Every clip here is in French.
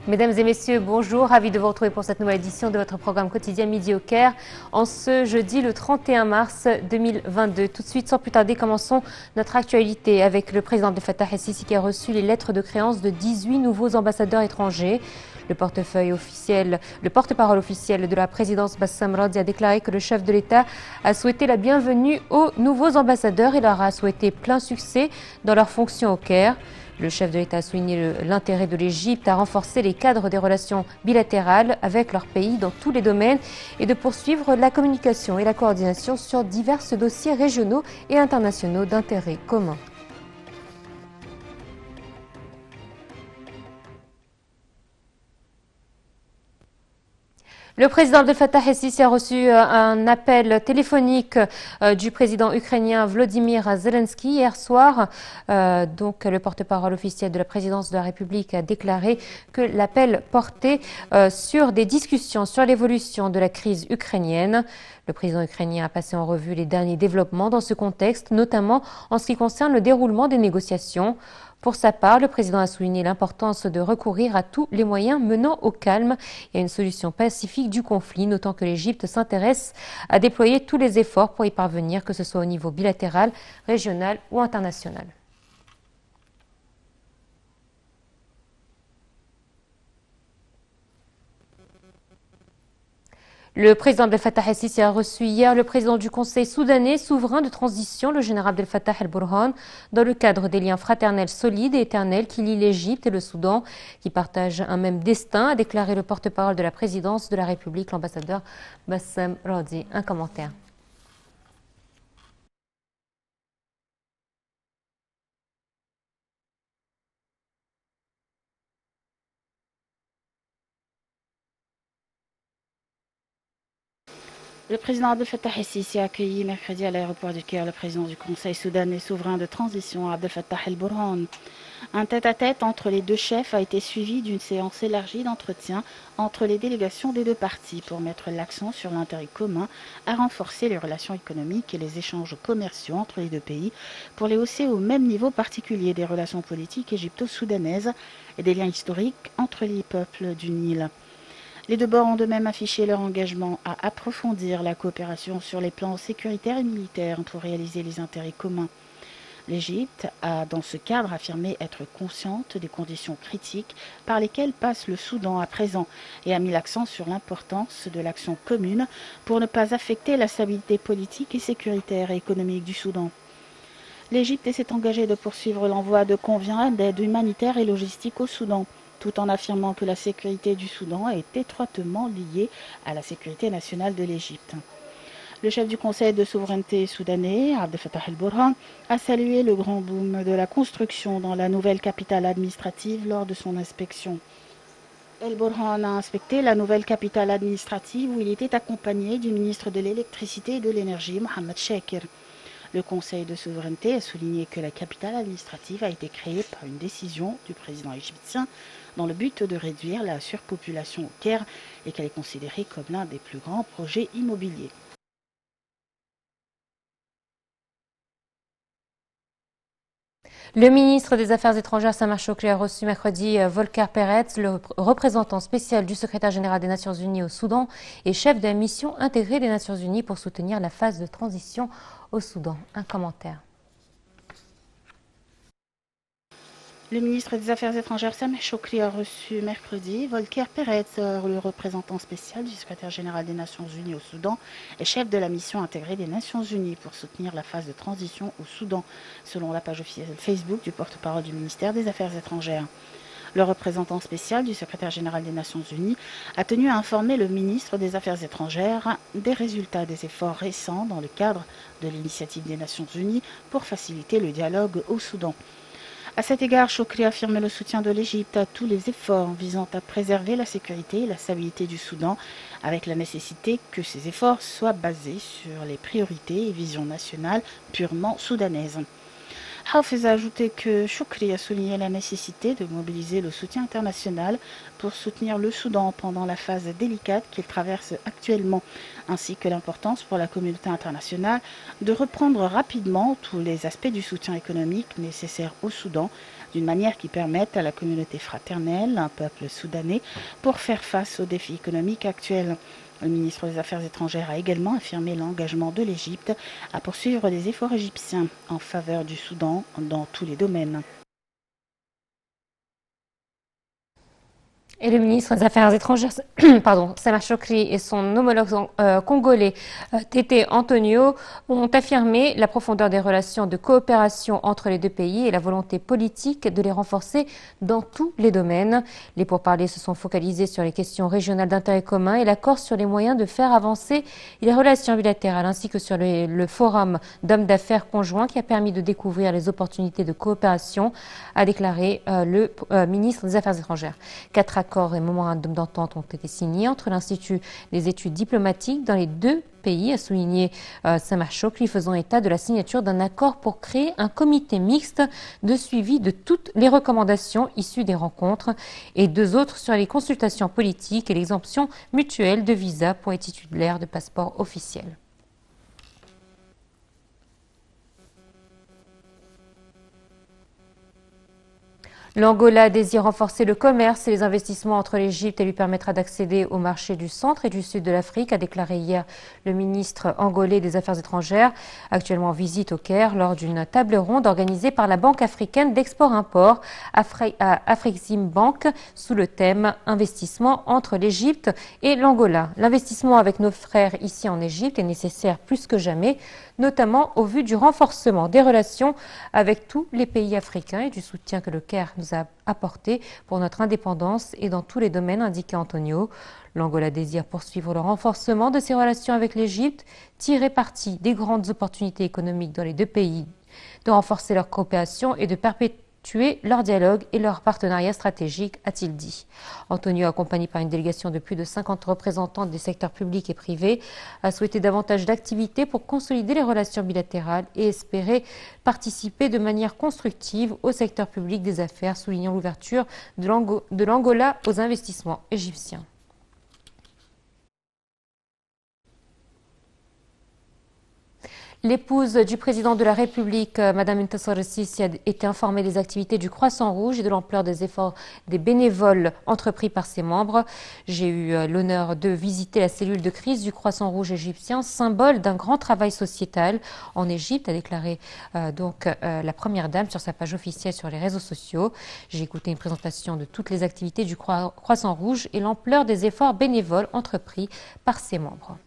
Mesdames et messieurs, bonjour, ravi de vous retrouver pour cette nouvelle édition de votre programme quotidien Midi au Caire en ce jeudi le 31 mars 2022. Tout de suite, sans plus tarder, commençons notre actualité avec le président Abdel Fattah el-Sisi qui a reçu les lettres de créance de 18 nouveaux ambassadeurs étrangers. Le porte-parole officiel de la présidence Bassam Radi a déclaré que le chef de l'État a souhaité la bienvenue aux nouveaux ambassadeurs et leur a souhaité plein succès dans leurs fonctions au Caire. Le chef de l'État a souligné l'intérêt de l'Égypte à renforcer les cadres des relations bilatérales avec leur pays dans tous les domaines et de poursuivre la communication et la coordination sur divers dossiers régionaux et internationaux d'intérêt commun. Le président Abdel Fattah el-Sisi a reçu un appel téléphonique du président ukrainien Volodymyr Zelensky hier soir. Donc, le porte-parole officiel de la présidence de la République a déclaré que l'appel portait sur des discussions sur l'évolution de la crise ukrainienne. Le président ukrainien a passé en revue les derniers développements dans ce contexte, notamment en ce qui concerne le déroulement des négociations. Pour sa part, le président a souligné l'importance de recourir à tous les moyens menant au calme et à une solution pacifique du conflit, notant que l'Égypte s'intéresse à déployer tous les efforts pour y parvenir, que ce soit au niveau bilatéral, régional ou international. Le président Abdel Fattah el-Sisi a reçu hier le président du Conseil soudanais souverain de transition, le général Abdel Fattah el-Burhan, dans le cadre des liens fraternels solides et éternels qui lient l'Égypte et le Soudan, qui partagent un même destin, a déclaré le porte-parole de la présidence de la République, l'ambassadeur Bassam Radi. Un commentaire. Le président Abdel Fattah el-Sisi a accueilli mercredi à l'aéroport du Caire le président du Conseil soudanais souverain de transition, Abdel Fattah el-Burhan. Un tête-à-tête entre les deux chefs a été suivi d'une séance élargie d'entretien entre les délégations des deux parties pour mettre l'accent sur l'intérêt commun à renforcer les relations économiques et les échanges commerciaux entre les deux pays pour les hausser au même niveau particulier des relations politiques égypto-soudanaises et des liens historiques entre les peuples du Nil. Les deux bords ont de même affiché leur engagement à approfondir la coopération sur les plans sécuritaires et militaires pour réaliser les intérêts communs. L'Égypte a, dans ce cadre, affirmé être consciente des conditions critiques par lesquelles passe le Soudan à présent et a mis l'accent sur l'importance de l'action commune pour ne pas affecter la stabilité politique et sécuritaire et économique du Soudan. L'Égypte s'est engagée de poursuivre l'envoi de convois d'aide humanitaire et logistique au Soudan, tout en affirmant que la sécurité du Soudan est étroitement liée à la sécurité nationale de l'Égypte. Le chef du Conseil de souveraineté soudanais, Abdel Fattah el-Burhan, a salué le grand boom de la construction dans la nouvelle capitale administrative lors de son inspection. El-Burhan a inspecté la nouvelle capitale administrative où il était accompagné du ministre de l'Électricité et de l'Énergie, Mohamed Shakir. Le Conseil de souveraineté a souligné que la capitale administrative a été créée par une décision du président égyptien dans le but de réduire la surpopulation au Caire et qu'elle est considérée comme l'un des plus grands projets immobiliers. Le ministre des Affaires étrangères Samar Shoukry a reçu mercredi Volker Perez, le représentant spécial du secrétaire général des Nations Unies au Soudan et chef de la mission intégrée des Nations Unies pour soutenir la phase de transition au Soudan. Un commentaire. Le ministre des Affaires étrangères Sameh Shoukry a reçu mercredi Volker Perez, le représentant spécial du secrétaire général des Nations Unies au Soudan et chef de la mission intégrée des Nations Unies pour soutenir la phase de transition au Soudan, selon la page officielle Facebook du porte-parole du ministère des Affaires étrangères. Le représentant spécial du secrétaire général des Nations Unies a tenu à informer le ministre des Affaires étrangères des résultats des efforts récents dans le cadre de l'initiative des Nations Unies pour faciliter le dialogue au Soudan. À cet égard, Shoukry a affirmé le soutien de l'Égypte à tous les efforts visant à préserver la sécurité et la stabilité du Soudan, avec la nécessité que ces efforts soient basés sur les priorités et visions nationales purement soudanaises. Hafez a ajouté que Choukri a souligné la nécessité de mobiliser le soutien international pour soutenir le Soudan pendant la phase délicate qu'il traverse actuellement, ainsi que l'importance pour la communauté internationale de reprendre rapidement tous les aspects du soutien économique nécessaire au Soudan, d'une manière qui permette à la communauté fraternelle, un peuple soudanais, pour faire face aux défis économiques actuels. Le ministre des Affaires étrangères a également affirmé l'engagement de l'Égypte à poursuivre les efforts égyptiens en faveur du Soudan dans tous les domaines. Et le ministre des Affaires étrangères, Sameh Shoukry et son homologue congolais Tété Antonio ont affirmé la profondeur des relations de coopération entre les deux pays et la volonté politique de les renforcer dans tous les domaines. Les pourparlers se sont focalisés sur les questions régionales d'intérêt commun et l'accord sur les moyens de faire avancer les relations bilatérales ainsi que sur le forum d'hommes d'affaires conjoints qui a permis de découvrir les opportunités de coopération, a déclaré le ministre des Affaires étrangères. 4 accords et mémorandums d'entente ont été signés entre l'Institut des études diplomatiques dans les deux pays, a souligné Sameh Shoukry, faisant état de la signature d'un accord pour créer un comité mixte de suivi de toutes les recommandations issues des rencontres et 2 autres sur les consultations politiques et l'exemption mutuelle de visa pour les titulaires de passeports officiels. L'Angola désire renforcer le commerce et les investissements entre l'Égypte et lui permettra d'accéder au marché du centre et du sud de l'Afrique, a déclaré hier le ministre angolais des Affaires étrangères, actuellement en visite au Caire lors d'une table ronde organisée par la Banque africaine d'export-import, Afrexim Bank, sous le thème « Investissement entre l'Égypte et l'Angola ». L'investissement avec nos frères ici en Égypte est nécessaire plus que jamais, notamment au vu du renforcement des relations avec tous les pays africains et du soutien que le Caire nous a apporté pour notre indépendance et dans tous les domaines, indiqué Antonio. L'Angola désire poursuivre le renforcement de ses relations avec l'Égypte, tirer parti des grandes opportunités économiques dans les deux pays, de renforcer leur coopération et de perpétuer leur dialogue et leur partenariat stratégique, a-t-il dit. Antonio, accompagné par une délégation de plus de 50 représentants des secteurs publics et privés, a souhaité davantage d'activités pour consolider les relations bilatérales et espérer participer de manière constructive au secteur public des affaires, soulignant l'ouverture de l'Angola aux investissements égyptiens. L'épouse du président de la République, Mme Intasar el-Sisi, a été informée des activités du Croissant Rouge et de l'ampleur des efforts des bénévoles entrepris par ses membres. J'ai eu l'honneur de visiter la cellule de crise du Croissant Rouge égyptien, symbole d'un grand travail sociétal en Égypte, a déclaré la première dame sur sa page officielle sur les réseaux sociaux. J'ai écouté une présentation de toutes les activités du Croissant Rouge et l'ampleur des efforts bénévoles entrepris par ses membres.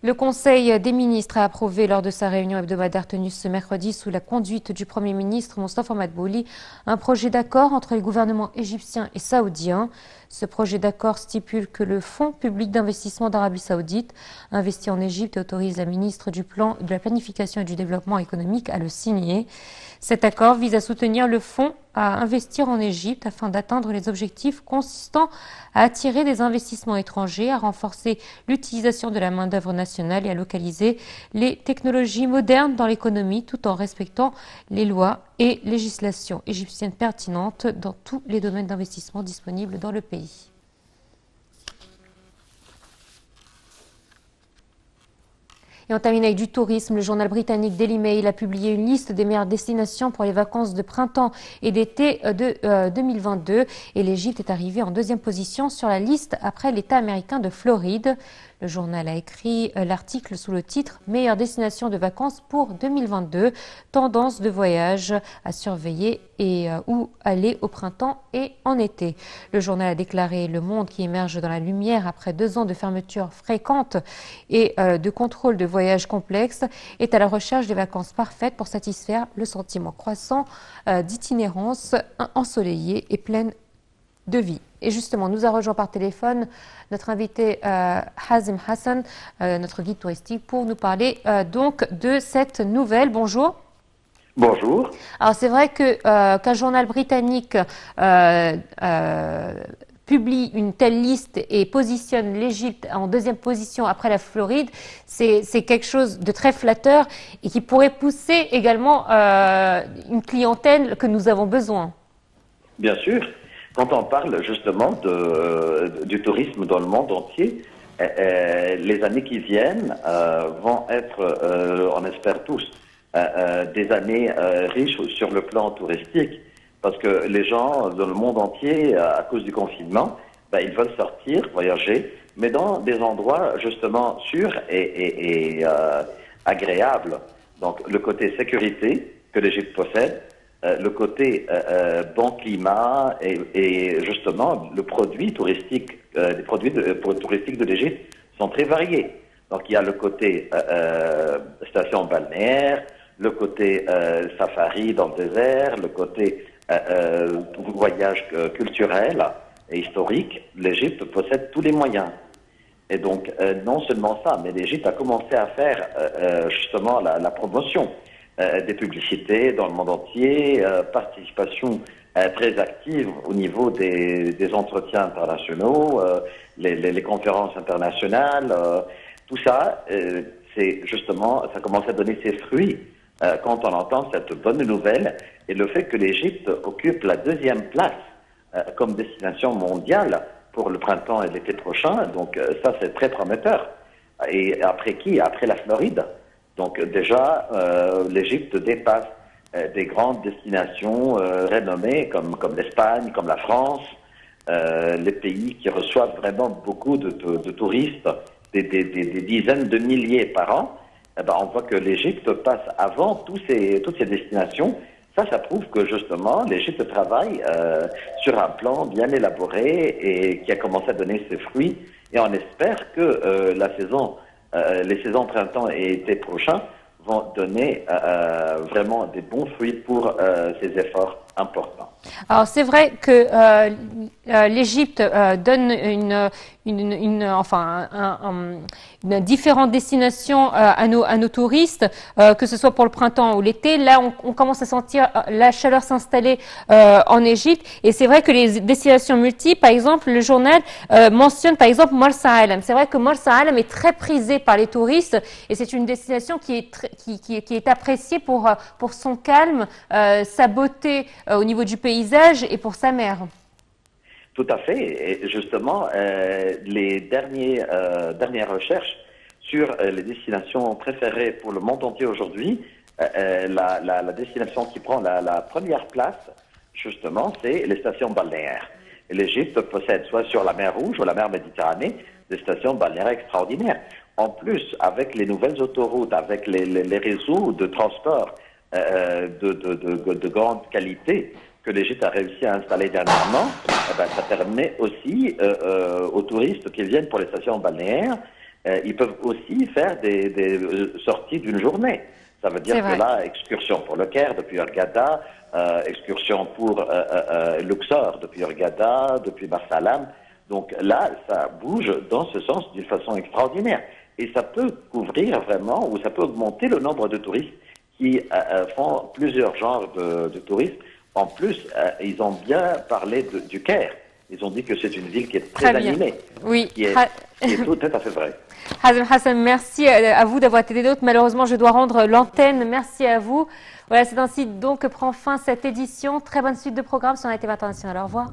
Le Conseil des ministres a approuvé lors de sa réunion hebdomadaire tenue ce mercredi sous la conduite du Premier ministre Mostafa Madbouli un projet d'accord entre les gouvernements égyptiens et saoudiens. Ce projet d'accord stipule que le Fonds public d'investissement d'Arabie saoudite investi en Égypte et autorise la ministre de la Planification et du Développement économique à le signer. Cet accord vise à soutenir le fonds à investir en Égypte afin d'atteindre les objectifs consistant à attirer des investissements étrangers, à renforcer l'utilisation de la main-d'œuvre nationale et à localiser les technologies modernes dans l'économie tout en respectant les lois et législations égyptiennes pertinentes dans tous les domaines d'investissement disponibles dans le pays. Et on termine avec du tourisme. Le journal britannique Daily Mail a publié une liste des meilleures destinations pour les vacances de printemps et d'été de 2022. Et l'Égypte est arrivée en 2e position sur la liste après l'État américain de Floride. Le journal a écrit l'article sous le titre « Meilleures destinations de vacances pour 2022, tendance de voyage à surveiller et où aller au printemps et en été ». Le journal a déclaré « Le monde qui émerge dans la lumière après 2 ans de fermeture fréquente et de contrôle de voyage complexe est à la recherche des vacances parfaites pour satisfaire le sentiment croissant d'itinérance ensoleillée et pleine de vie ». Et justement, nous a rejoint par téléphone notre invité Hazim Hassan, notre guide touristique, pour nous parler donc de cette nouvelle. Bonjour. Bonjour. Alors c'est vrai qu'un journal britannique publie une telle liste et positionne l'Égypte en deuxième position après la Floride, c'est quelque chose de très flatteur et qui pourrait pousser également une clientèle que nous avons besoin. Bien sûr, quand on parle justement du tourisme dans le monde entier, les années qui viennent vont être, on espère tous, des années riches sur le plan touristique, parce que les gens dans le monde entier, à cause du confinement, ils veulent sortir, voyager, mais dans des endroits justement sûrs et agréables. Donc le côté sécurité que l'Égypte possède, le côté bon climat et justement le produit touristique, les produits touristiques de l'Égypte sont très variés. Donc il y a le côté station balnéaire, le côté safari dans le désert, le côté voyage culturel et historique. L'Égypte possède tous les moyens. Et donc non seulement ça, mais l'Égypte a commencé à faire justement la promotion des publicités dans le monde entier, participation très active au niveau des entretiens internationaux, les conférences internationales, tout ça, c'est justement, ça commence à donner ses fruits quand on entend cette bonne nouvelle et le fait que l'Égypte occupe la deuxième place comme destination mondiale pour le printemps et l'été prochain. Donc ça, c'est très prometteur. Et après qui? Après la Floride. Donc déjà, l'Égypte dépasse des grandes destinations renommées comme l'Espagne, comme la France, les pays qui reçoivent vraiment beaucoup de touristes, des dizaines de milliers par an. On voit que l'Égypte passe avant toutes ces destinations. Ça prouve que justement l'Égypte travaille sur un plan bien élaboré et qui a commencé à donner ses fruits. Et on espère que les saisons printemps et été prochains vont donner vraiment des bons fruits pour ces efforts importants. Alors c'est vrai que l'Égypte donne différentes destinations à nos touristes, que ce soit pour le printemps ou l'été. Là, on commence à sentir la chaleur s'installer en Égypte. Et c'est vrai que les destinations multiples, par exemple, le journal mentionne par exemple Marsa Alam. C'est vrai que Marsa Alam est très prisé par les touristes et c'est une destination qui est appréciée pour son calme, sa beauté au niveau du paysage et pour sa mer. Tout à fait. Et justement, les dernières recherches sur les destinations préférées pour le monde entier aujourd'hui, la destination qui prend la première place, justement, c'est les stations balnéaires. L'Égypte possède soit sur la mer Rouge ou la mer Méditerranée des stations balnéaires extraordinaires. En plus, avec les nouvelles autoroutes, avec les réseaux de transport de grande qualité que l'Égypte a réussi à installer dernièrement, ça permet aussi aux touristes qui viennent pour les stations balnéaires, ils peuvent aussi faire des sorties d'une journée. Ça veut dire que là, excursion pour le Caire depuis Hurghada, excursion pour Luxor depuis Hurghada, depuis Marsa Alam. Donc là, ça bouge dans ce sens d'une façon extraordinaire. Et ça peut couvrir vraiment, ou ça peut augmenter le nombre de touristes qui font plusieurs genres de tourisme. En plus, ils ont bien parlé du Caire. Ils ont dit que c'est une ville qui est très animée. Oui. Qui est tout à fait vrai. Hazem Hassan, merci à vous d'avoir été des nôtres. Malheureusement, je dois rendre l'antenne. Merci à vous. Voilà, c'est ainsi donc que prend fin cette édition. Très bonne suite de programme sur la TV internationale. Au revoir.